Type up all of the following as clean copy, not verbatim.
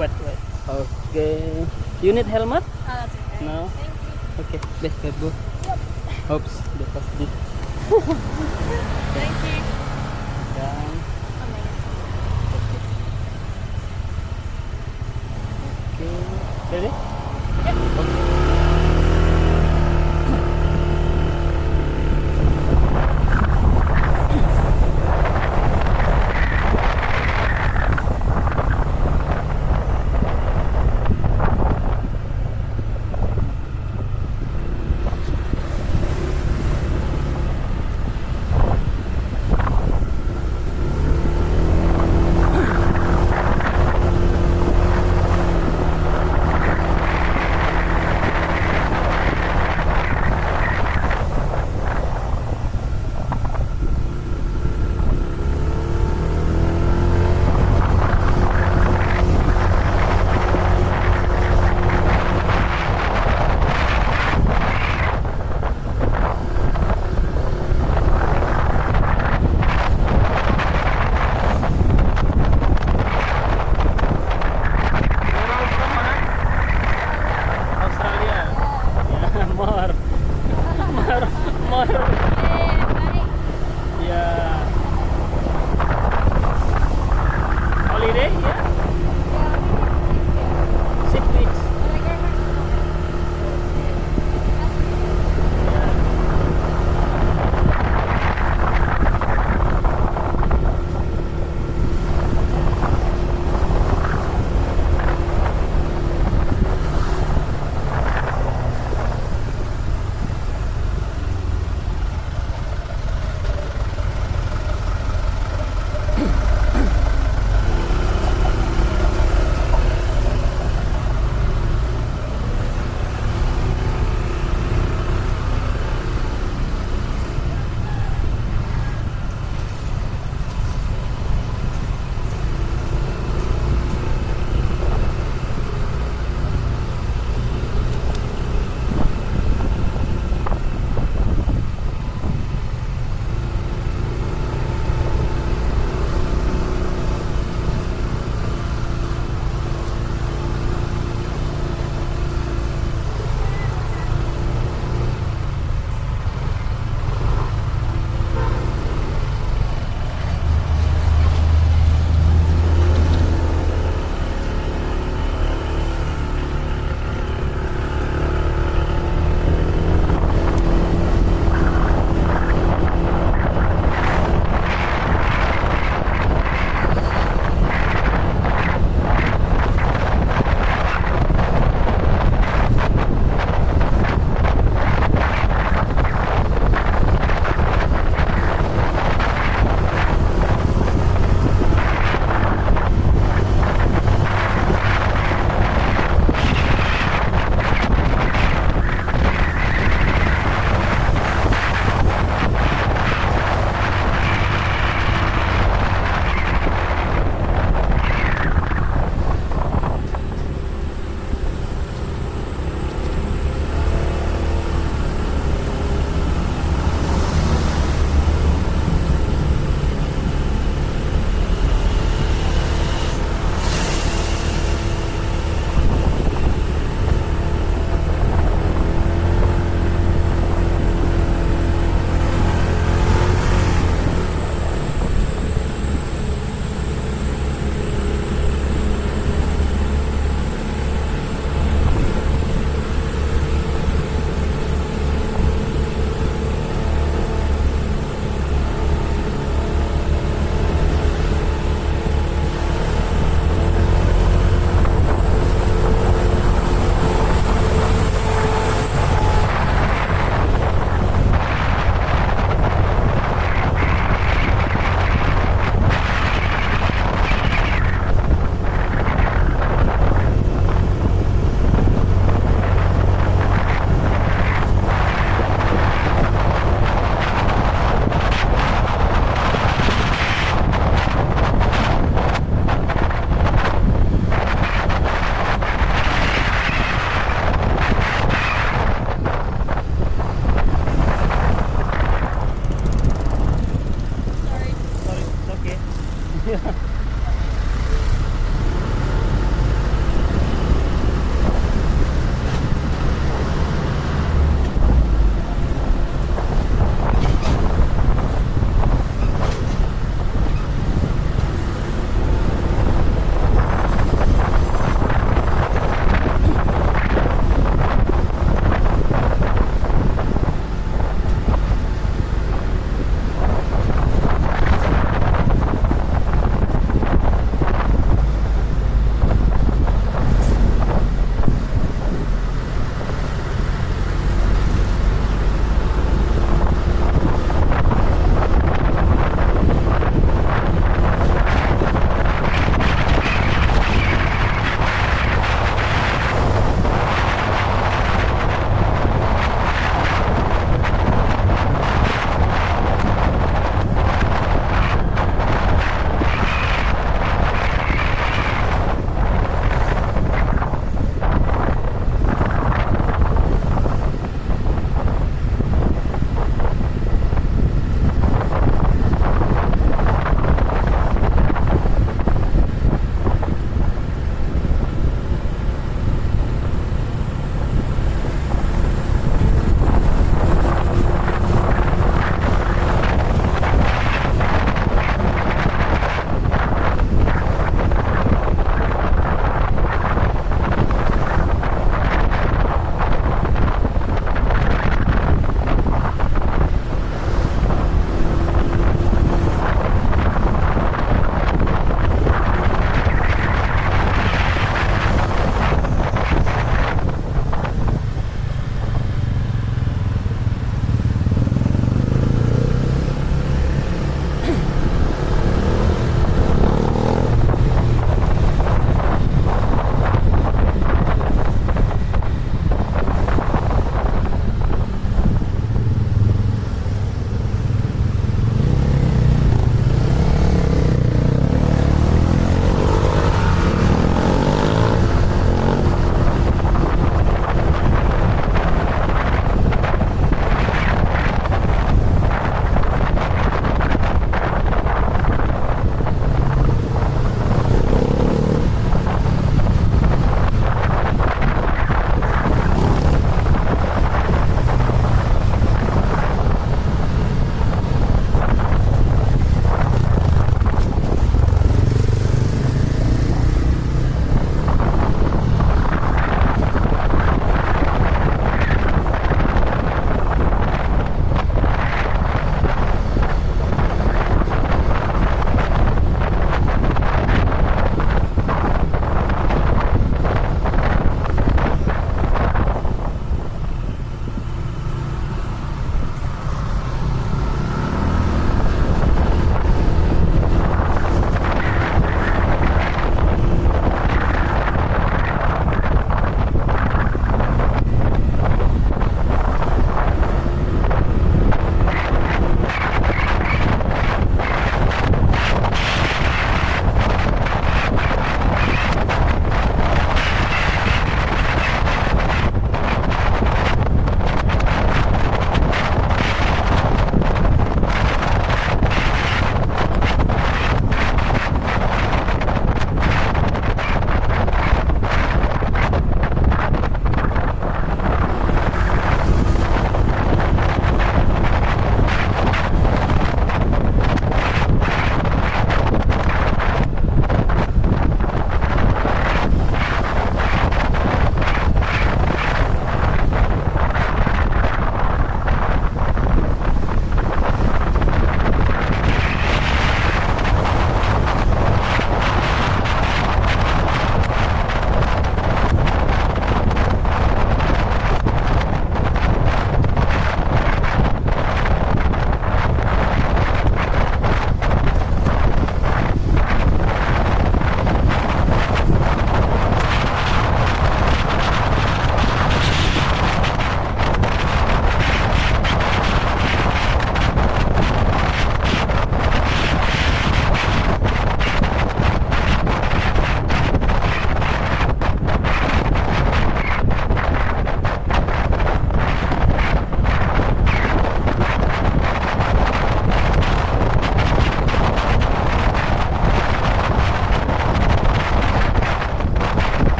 Wet, wet. Okay. You need helmet? That's okay. No? Thank you. Okay, let's go. Oops, that was this. Thank you. Yan. Okay. Ready?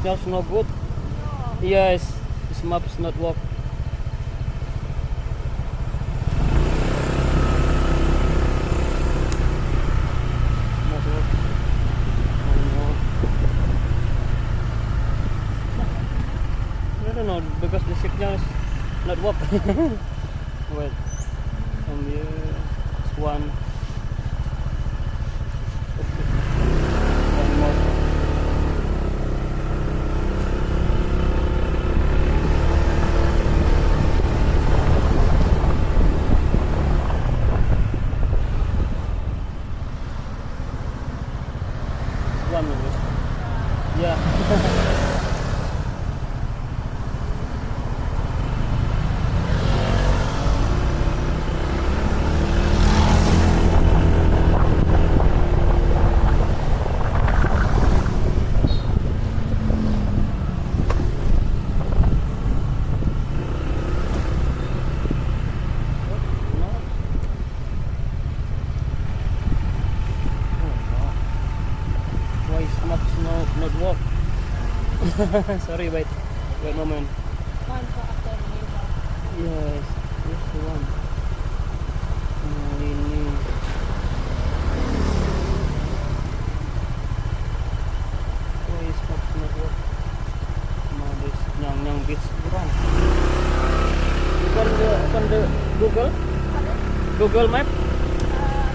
signals no good. No. Yes, this map's not work. Not work. Oh no. I don't know because the signal is not work. Wait. From here, it's one. One more. One minute. Yeah. No. Oh, no. Why is maps not work? Sorry, wait a moment. Mine's not updating either. Yes, yes, the one. Ini. Why is maps not work? No, this yang beach kurang. Open the Google Pardon? Google Map.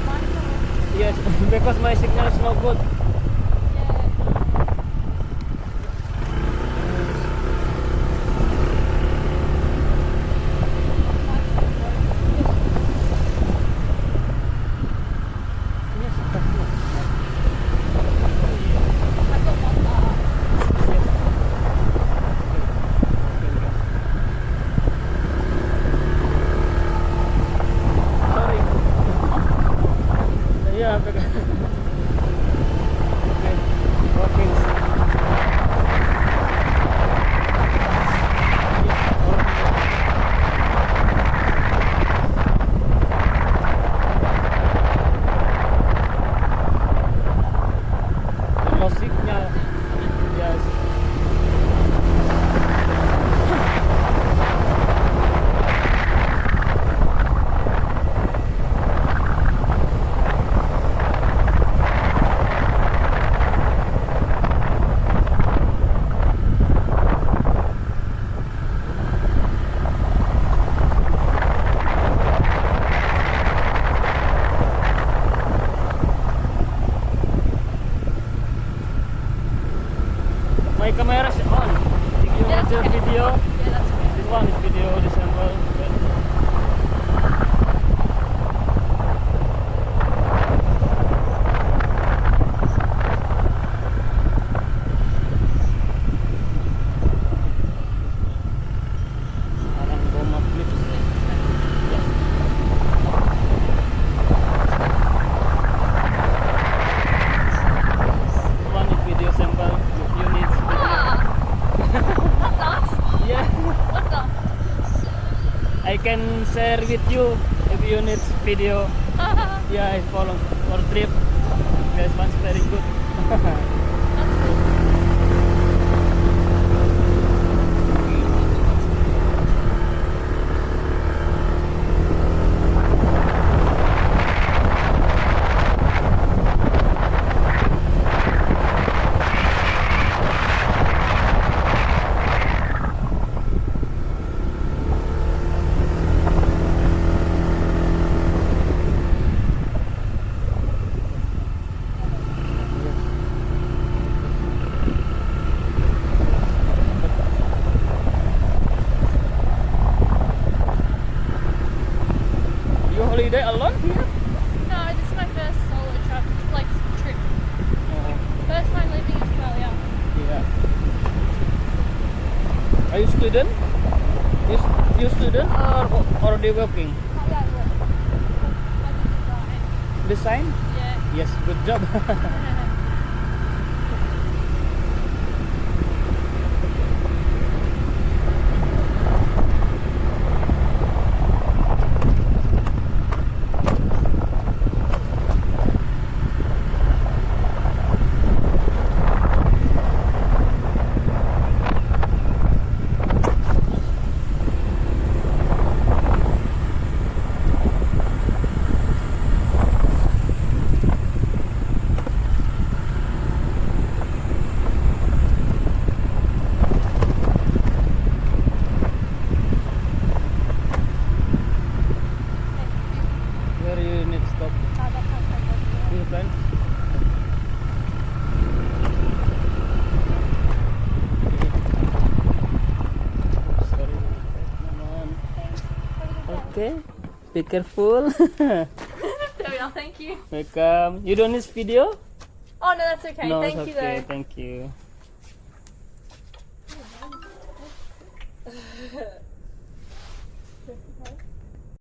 Mine's not. Yes, because my signal is not good. Yeah. Yes, that's good. I got WhatsApp. Yes. Sorry. Yeah, because okay. Working. Yes, working. Lost signal. Yes. My camera is on. If you Yeah, watch the okay. video, Yeah, that's okay. this one is video December. Sekarang Goma Clips. Yes. One is video sample. You need video. Ah! That's us. Yeah. What the? I can share with you if you need video. Yeah, I follow for trip. This one's very good. That's cool. You holiday alone here? No, this is my first solo trip. Oh, First time leaving Australia. yeah. Are you student? You student or already working? Oh, yeah, look. I did Design? design. Yeah. Yes, good job. Be careful. There we are, thank you. Welcome. You don't need video? Oh no, that's okay. No, Thank it's you okay. though. Thank you.